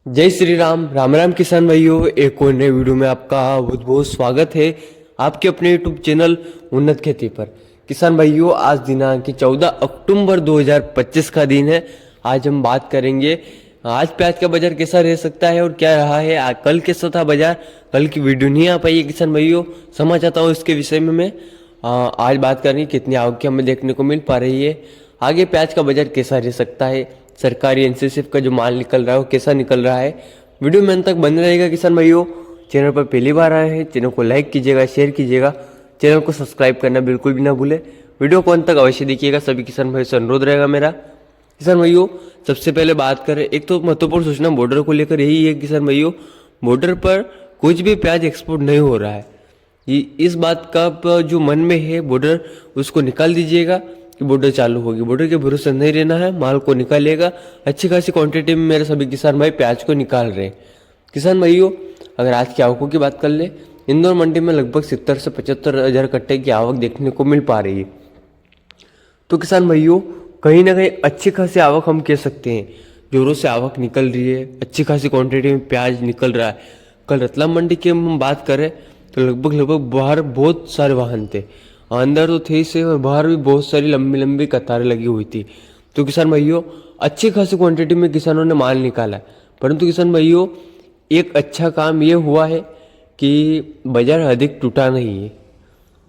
जय श्री राम। राम राम किसान भाइयों, एक और नए वीडियो में आपका बहुत बहुत स्वागत है आपके अपने यूट्यूब चैनल उन्नत खेती पर। किसान भाइयों, आज दिनांक 14 अक्टूबर 2025 का दिन है। आज हम बात करेंगे आज प्याज का बाजार कैसा रह सकता है और क्या रहा है। कल कैसा था बाजार, कल की वीडियो नहीं आ पाई है किसान भाइयों, समझ आता हूँ इसके विषय में मैं आज बात करेंगे कितनी आवक हमें देखने को मिल पा रही है, आगे प्याज का बाजार कैसा रह सकता है, सरकारी एनसीसीएफ का जो माल निकल रहा है वो कैसा निकल रहा है। वीडियो में अंत तक बने रहेगा किसान भाइयों। चैनल पर पहली बार आए हैं, चैनल को लाइक कीजिएगा, शेयर कीजिएगा, चैनल को सब्सक्राइब करना बिल्कुल भी ना भूले। वीडियो को अंत तक अवश्य देखिएगा, सभी किसान भाई से अनुरोध रहेगा मेरा। किसान भाइयों, सबसे पहले बात करें, एक तो महत्वपूर्ण सूचना बॉर्डर को लेकर यही है किसान भाइयों, बॉर्डर पर कुछ भी प्याज एक्सपोर्ट नहीं हो रहा है। इस बात का जो मन में है बॉर्डर उसको निकाल दीजिएगा कि बॉर्डर चालू होगी। बॉर्डर के भरोसे नहीं रहना है, माल को निकालिएगा। अच्छी खासी क्वांटिटी में मेरे सभी किसान भाई प्याज को निकाल रहे हैं। किसान भाइयों, अगर आज की आवकों की बात कर ले, इंदौर मंडी में लगभग 70 से 75 हजार कट्टे की आवक देखने को मिल पा रही है। तो किसान भाइयों, कहीं ना कहीं अच्छी खासी आवक हम कह सकते हैं, जोरों से आवक निकल रही है, अच्छी खासी क्वांटिटी में प्याज निकल रहा है। कल रतलाम मंडी की हम बात करें तो लगभग बाहर बहुत सारे वाहन थे, अंदर तो थे से और बाहर भी बहुत सारी लंबी लंबी कतारें लगी हुई थी। तो किसान भाइयों, अच्छी खासी क्वांटिटी में किसानों ने माल निकाला। परंतु किसान भाइयों, एक अच्छा काम ये हुआ है कि बाजार अधिक टूटा नहीं है।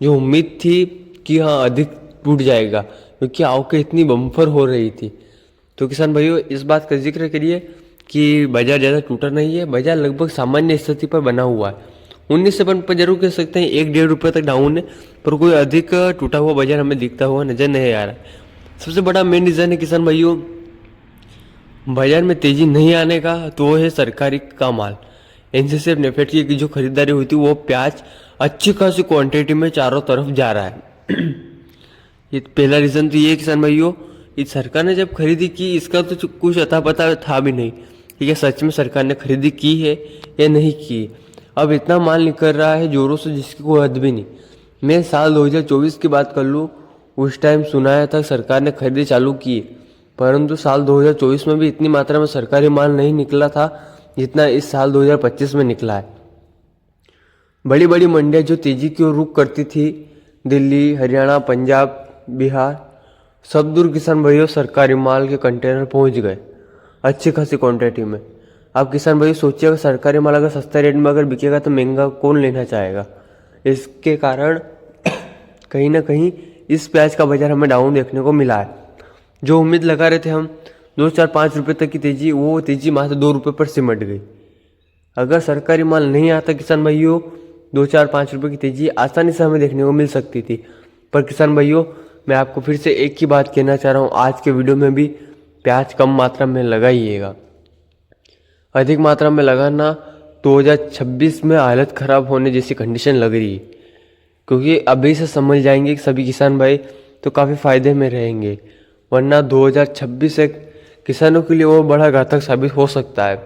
जो उम्मीद थी कि हाँ अधिक टूट जाएगा, क्योंकि आवकें इतनी बम्पर हो रही थी। तो किसान भाइयों, इस बात का जिक्र करिए कि बाजार ज़्यादा टूटा नहीं है, बाजार लगभग सामान्य स्थिति पर बना हुआ है। 19 से पर जरूर कह सकते हैं 1-1.5 रुपये तक डाउन है, पर कोई अधिक टूटा हुआ बाजार हमें दिखता हुआ नजर नहीं आ रहा है। सबसे बड़ा मेन रीज़न है किसान भाइयों बाजार में तेजी नहीं आने का, तो वो है सरकारी का माल। एनसीसीएफ नेफेड की जो खरीदारी हुई थी वो प्याज अच्छी खासी क्वांटिटी में चारों तरफ जा रहा है। ये पहला रीज़न तो ये किसान भाइयों, इस सरकार ने जब खरीदी की इसका तो कुछ अता पता था भी नहीं कि क्या सच में सरकार ने खरीदी की है या नहीं की। अब इतना माल निकल रहा है जोरों से जिसकी कोई हद भी नहीं। मैं साल 2024 की बात कर लूँ, उस टाइम सुनाया था सरकार ने खरीदी चालू की, परंतु साल 2024 में भी इतनी मात्रा में सरकारी माल नहीं निकला था जितना इस साल 2025 में निकला है। बड़ी बड़ी मंडियाँ जो तेजी की ओर रुख करती थी, दिल्ली, हरियाणा, पंजाब, बिहार, सब दूर किसान भाइयों सरकारी माल के कंटेनर पहुंच गए अच्छी खासी क्वांटिटी में। अब किसान भाई सोचिएगा, सरकारी माल अगर सस्ता रेट में अगर बिकेगा तो महंगा कौन लेना चाहेगा। इसके कारण कहीं ना कहीं इस प्याज का बाजार हमें डाउन देखने को मिला है। जो उम्मीद लगा रहे थे हम 2, 4, 5 रुपये तक की तेजी, वो तेजी मात्र 2 रुपये पर सिमट गई। अगर सरकारी माल नहीं आता किसान भाइयों, 2, 4, 5 रुपये की तेजी आसानी से हमें देखने को मिल सकती थी। पर किसान भाइयों, मैं आपको फिर से एक ही बात कहना चाह रहा हूँ, आज के वीडियो में भी प्याज कम मात्रा में लगाइएगा। अधिक मात्रा में लगाना 2026 में हालत ख़राब होने जैसी कंडीशन लग रही है, क्योंकि अभी से समझ जाएंगे कि सभी किसान भाई तो काफ़ी फायदे में रहेंगे, वरना 2026 एक किसानों के लिए वो बड़ा घातक साबित हो सकता है।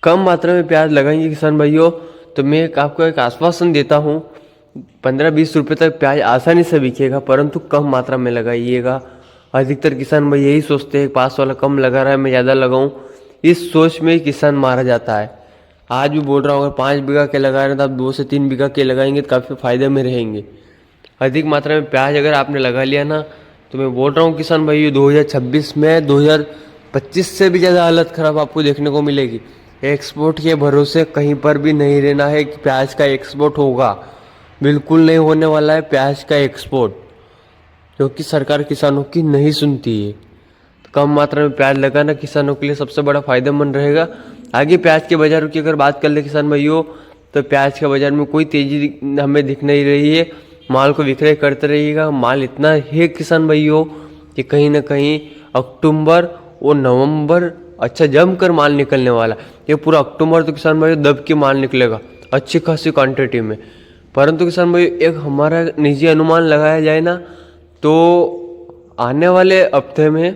कम मात्रा में प्याज लगाएंगे किसान भाइयों तो मैं आपको एक आश्वासन देता हूँ, 15-20 रुपये तक प्याज आसानी से बिकेगा, परंतु कम मात्रा में लगाइएगा। अधिकतर किसान भाई यही सोचते हैं पास वाला कम लगा रहा है मैं ज़्यादा लगाऊं, इस सोच में ही किसान मारा जाता है। आज भी बोल रहा हूँ, अगर 5 बीघा के लगा रहे हैं तो आप 2 से 3 बीघा के लगाएंगे तो काफ़ी फायदे में रहेंगे। अधिक मात्रा में प्याज अगर आपने लगा लिया ना, तो मैं बोल रहा हूँ किसान भाई 2026 में 2025 से भी ज़्यादा हालत ख़राब आपको देखने को मिलेगी। एक्सपोर्ट के भरोसे कहीं पर भी नहीं रहना है कि प्याज का एक्सपोर्ट होगा, बिल्कुल नहीं होने वाला है प्याज का एक्सपोर्ट, क्योंकि सरकार किसानों की नहीं सुनती है। तो कम मात्रा में प्याज लगाना किसानों के लिए सबसे बड़ा फायदेमंद रहेगा। आगे प्याज के बाजार की अगर बात कर ले किसान भाइयों, तो प्याज के बाजार में कोई तेजी हमें दिख नहीं रही है। माल को विक्रय करते रहिएगा। माल इतना है किसान भाइयों कि कहीं ना कहीं अक्टूबर और नवंबर अच्छा जमकर माल निकलने वाला। ये पूरा अक्टूबर तो किसान भाइयों दब के माल निकलेगा अच्छी खासी क्वांटिटी में। परंतु किसान भाई एक हमारा निजी अनुमान लगाया जाए ना, तो आने वाले हफ्ते में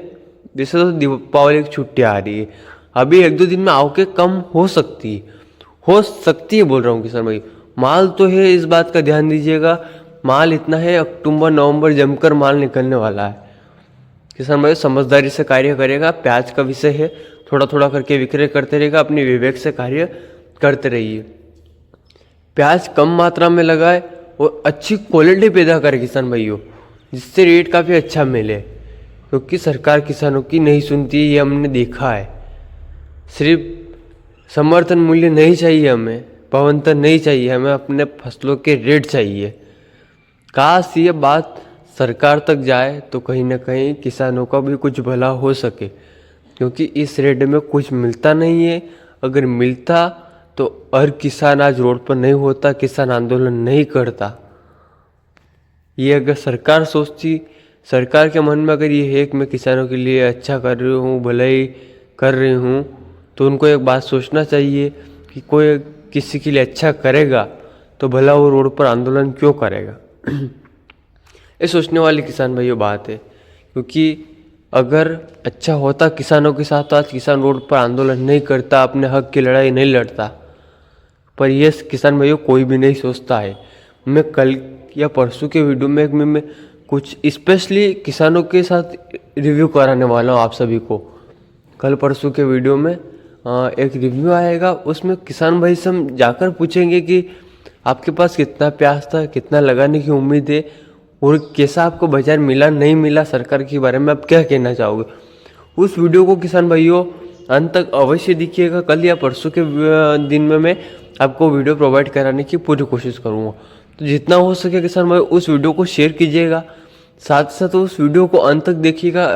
जैसे तो दीपावली की छुट्टी आ रही है, अभी 1-2 दिन में आवकें कम हो सकती है बोल रहा हूँ किसान भाई। माल तो है, इस बात का ध्यान दीजिएगा, माल इतना है अक्टूबर नवंबर जमकर माल निकलने वाला है। किसान भाई समझदारी से कार्य करेगा, प्याज का विषय है, थोड़ा थोड़ा करके विक्रय करते रहेगा, अपनी विवेक से कार्य करते रहिए। प्याज कम मात्रा में लगाए और अच्छी क्वालिटी पैदा करे किसान भाइयों, जिससे रेट काफ़ी अच्छा मिले, क्योंकि सरकार किसानों की नहीं सुनती, ये हमने देखा है। सिर्फ समर्थन मूल्य नहीं चाहिए हमें, भावांतर नहीं चाहिए, हमें अपने फसलों के रेट चाहिए। काश ये बात सरकार तक जाए तो कहीं ना कहीं किसानों का भी कुछ भला हो सके, क्योंकि इस रेट में कुछ मिलता नहीं है। अगर मिलता तो हर किसान आज रोड पर नहीं होता, किसान आंदोलन नहीं करता। ये अगर सरकार सोचती, सरकार के मन में अगर ये है कि मैं किसानों के लिए अच्छा कर रही हूँ, भलाई कर रही हूँ, तो उनको एक बात सोचना चाहिए कि कोई किसी के लिए अच्छा करेगा तो भला वो रोड पर आंदोलन क्यों करेगा। ये सोचने वाली किसान भाइयों बात है, क्योंकि अगर अच्छा होता किसानों के साथ तो आज किसान रोड पर आंदोलन नहीं करता, अपने हक की लड़ाई नहीं लड़ता। पर ये किसान भाइयों कोई भी नहीं सोचता है। मैं कल या परसों के वीडियो में मैं कुछ स्पेशली किसानों के साथ रिव्यू कराने वाला हूँ आप सभी को। कल परसों के वीडियो में एक रिव्यू आएगा, उसमें किसान भाई से हम जाकर पूछेंगे कि आपके पास कितना प्याज था, कितना लगाने की उम्मीद है और कैसा आपको बाजार मिला नहीं मिला, सरकार के बारे में आप क्या कहना चाहोगे। उस वीडियो को किसान भाइयों अंत तक अवश्य देखिएगा। कल या परसों के दिन में मैं आपको वीडियो प्रोवाइड कराने की पूरी कोशिश करूँगा। तो जितना हो सके किसान भाई उस वीडियो को शेयर कीजिएगा, साथ साथ उस वीडियो को अंत तक देखिएगा।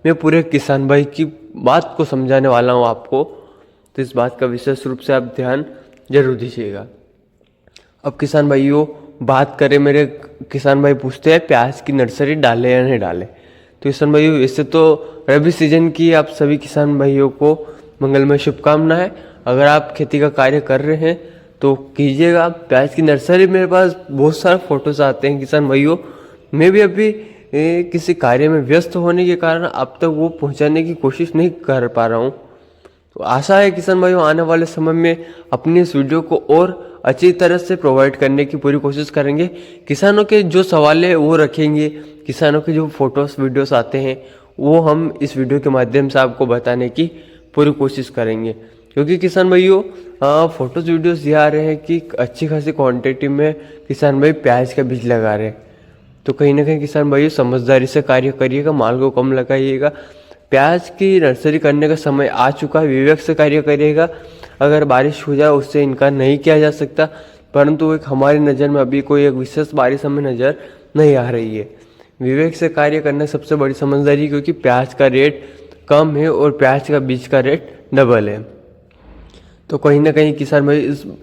मैं पूरे किसान भाई की बात को समझाने वाला हूँ आपको, तो इस बात का विशेष रूप से आप ध्यान जरूर दीजिएगा। अब किसान भाइयों बात करें, मेरे किसान भाई पूछते हैं प्याज की नर्सरी डालें या नहीं डालें। तो किसान भाइयों इससे तो रबी सीजन की आप सभी किसान भाइयों को मंगलमय शुभकामनाएं। अगर आप खेती का कार्य कर रहे हैं तो कीजिएगा। प्याज की नर्सरी मेरे पास बहुत सारे फोटोज आते हैं किसान भाइयों, मैं भी अभी किसी कार्य में व्यस्त होने के कारण अब तक वो पहुंचाने की कोशिश नहीं कर पा रहा हूँ। तो आशा है किसान भाइयों आने वाले समय में अपनी इस वीडियो को और अच्छी तरह से प्रोवाइड करने की पूरी कोशिश करेंगे। किसानों के जो सवाल है वो रखेंगे, किसानों के जो फोटोज वीडियोस आते हैं वो हम इस वीडियो के माध्यम से आपको बताने की पूरी कोशिश करेंगे। क्योंकि किसान भाइयों फोटोज वीडियोस ये आ रहे हैं कि अच्छी खासी क्वांटिटी में किसान भाई प्याज का बीज लगा रहे हैं, तो कहीं ना कहीं किसान भाइयों समझदारी से कार्य करिएगा, माल को कम लगाइएगा। प्याज की नर्सरी करने का समय आ चुका है, विवेक से कार्य करिएगा। अगर बारिश हो जाए उससे इनकार नहीं किया जा सकता, परंतु एक हमारी नज़र में अभी कोई एक विशेष बारिश हमें नज़र नहीं आ रही है। विवेक से कार्य करना सबसे बड़ी समझदारी, क्योंकि प्याज का रेट कम है और प्याज का बीज का रेट डबल है। तो कहीं ना कहीं किसान भाई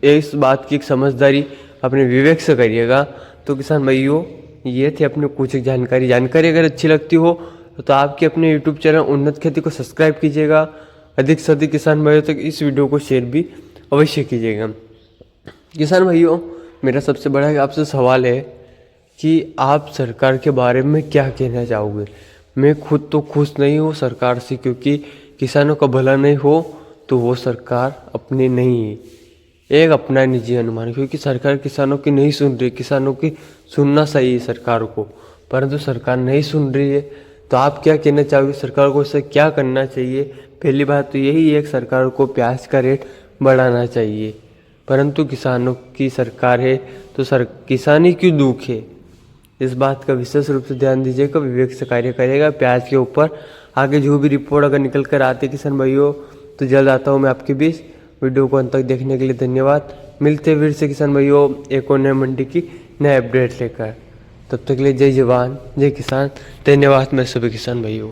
इस बात की एक समझदारी अपने विवेक से करिएगा। तो किसान भाइयों ये थी अपने कुछ एक जानकारी अगर अच्छी लगती हो तो आपके अपने यूट्यूब चैनल उन्नत खेती को सब्सक्राइब कीजिएगा। अधिक से अधिक किसान भाइयों तक इस वीडियो को शेयर भी अवश्य कीजिएगा। किसान भाइयों मेरा सबसे बड़ा आपसे सवाल है कि आप सरकार के बारे में क्या कहना चाहोगे। मैं खुद तो खुश नहीं हूँ सरकार से, क्योंकि किसानों का भला नहीं हो तो वो सरकार अपनी नहीं है, एक अपना निजी अनुमान, क्योंकि सरकार किसानों की नहीं सुन रही। किसानों की सुनना सही है सरकार को, परंतु सरकार नहीं सुन रही है। तो आप क्या कहना चाहोगे, सरकार को इससे क्या करना चाहिए। पहली बात तो यही है कि सरकार को प्याज का रेट बढ़ाना चाहिए, परंतु किसानों की सरकार है तो किसानी क्यों दुख है, इस बात का विशेष रूप से ध्यान दीजिएगा, विवेक से कार्य करेगा। प्याज के ऊपर आगे जो भी रिपोर्ट अगर निकल कर आती है किसान भाइयों तो जल्द आता हूँ मैं आपके बीच। वीडियो को अंत तक देखने के लिए धन्यवाद। मिलते हैं फिर से किसान भाइयों एक और नए मंडी की नए अपडेट लेकर। तब तक के लिए जय जवान जय किसान। धन्यवाद मेरे सभी किसान भाइयों।